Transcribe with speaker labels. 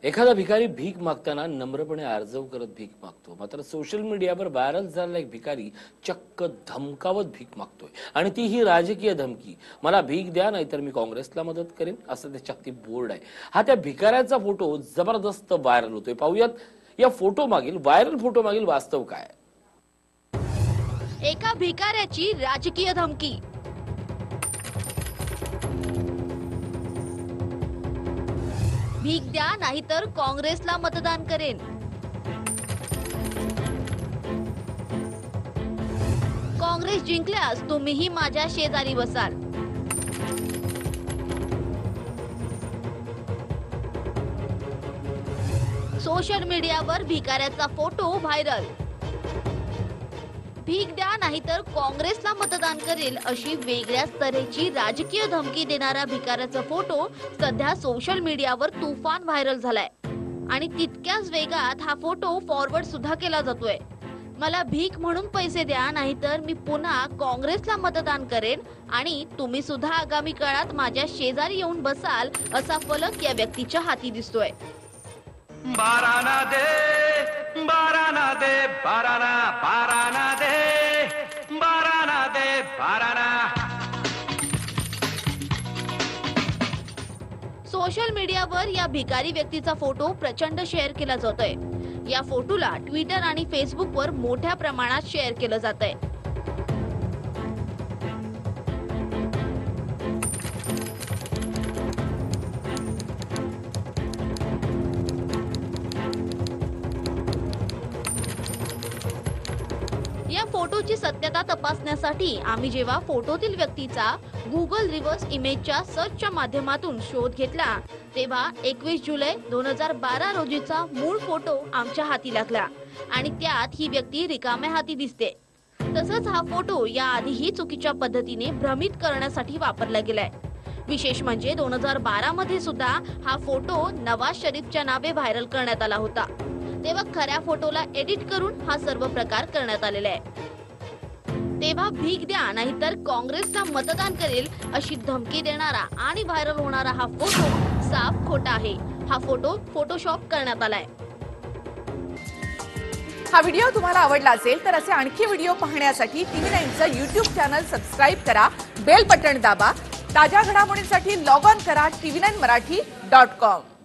Speaker 1: एखादा भिकारी भीक मागताना नम्रपणे आर्जव करत भीक मागतो, मात्र सोशल मीडियावर व्हायरल झालेला एक भिकारी चक्क धमकावत भीक मागतोय आणि ती ही राजकीय धमकी. मला भीक द्या नाहीतर मी काँग्रेसला मदत करेन असं त्याच्या हाती बोर्ड आहे. हा त्या भिकाऱ्याचा फोटो जबरदस्त व्हायरल होतोय. पाहूयात या फोटो मागील व्हायरल फोटो मागील वास्तव काय.
Speaker 2: एका भिकाऱ्याची राजकीय धमकी. भीक द्या नाहीतर काँग्रेसला मतदान करेन. काँग्रेस जिंकल्यास तुम्हीही माझ्या शेजारी बसाल. सोशल मीडियावर भिकाऱ्याचा फोटो व्हायरल. भीक द्या नाहीतर काँग्रेसला मतदान करेल अशी वेगळ्याच तऱ्हेची राजकीय धमकी देणारा भिकाऱ्याचा फोटो सध्या सोशल मीडियावर तुफान व्हायरल झालाय आणि तितक्याच वेगात हा फोटो फॉरवर्ड सुद्धा केला जातोय. मला भीक म्हणून पैसे द्या नाहीतर मी पुन्हा काँग्रेसला मतदान करेन आणि तुम्ही सुद्धा आगामी काळात माझ्या शेजारी येऊन बसाल असा फलक या व्यक्तीच्या हाती दिसतोय.
Speaker 3: बाराना दे बाराना दे बाराना बाराना दे बाराना दे बाराना.
Speaker 2: सोशल मीडियावर या भिकारी व्यक्तीचा फोटो प्रचंड शेअर केला जातोय. या फोटोला ट्विटर आणि फेसबुकवर मोठ्या प्रमाणात शेअर केलं जातंय. या फोटोची सत्यता तपासण्यासाठी आम्ही जेव्हा फोटोतील व्यक्तीचा गुगल रिव्हर्स इमेजच्या सर्चच्या माध्यमातून शोध घेतला तेव्हा 21 जुलै 2012 रोजीचा मूळ फोटो आमच्या हाती लागला आणि त्यात ही व्यक्ती रिकाम्या हाती दिसते. तसंच हा फोटो याआधीही चुकीच्या पद्धतीने भ्रमित करण्यासाठी वापरला गेलाय. विशेष म्हणजे 2012 मध्ये सुद्धा हा फोटो नवाज शरीफच्या नावे व्हायरल करण्यात आला होता. तेव्हा खऱ्या फोटोला एडिट करून हा सर्व प्रकार करण्यात आलेला आहे. तेव्हा भीक द्या नाहीतर काँग्रेसला मतदान करेल अशी धमकी देणारा आणि व्हायरल होणारा हा फोटो साफ खोटा आहे. हा फोटो फोटोशॉप करण्यात आलाय.
Speaker 4: हा व्हिडिओ तुम्हाला आवडला असेल तर असे आणखी व्हिडिओ पाहण्यासाठी TV9चं YouTube चॅनल सबस्क्राइब करा, बेल बटन दाबा. ताज्या घडामोडींसाठी लॉग ऑन करा tv9marathi.com.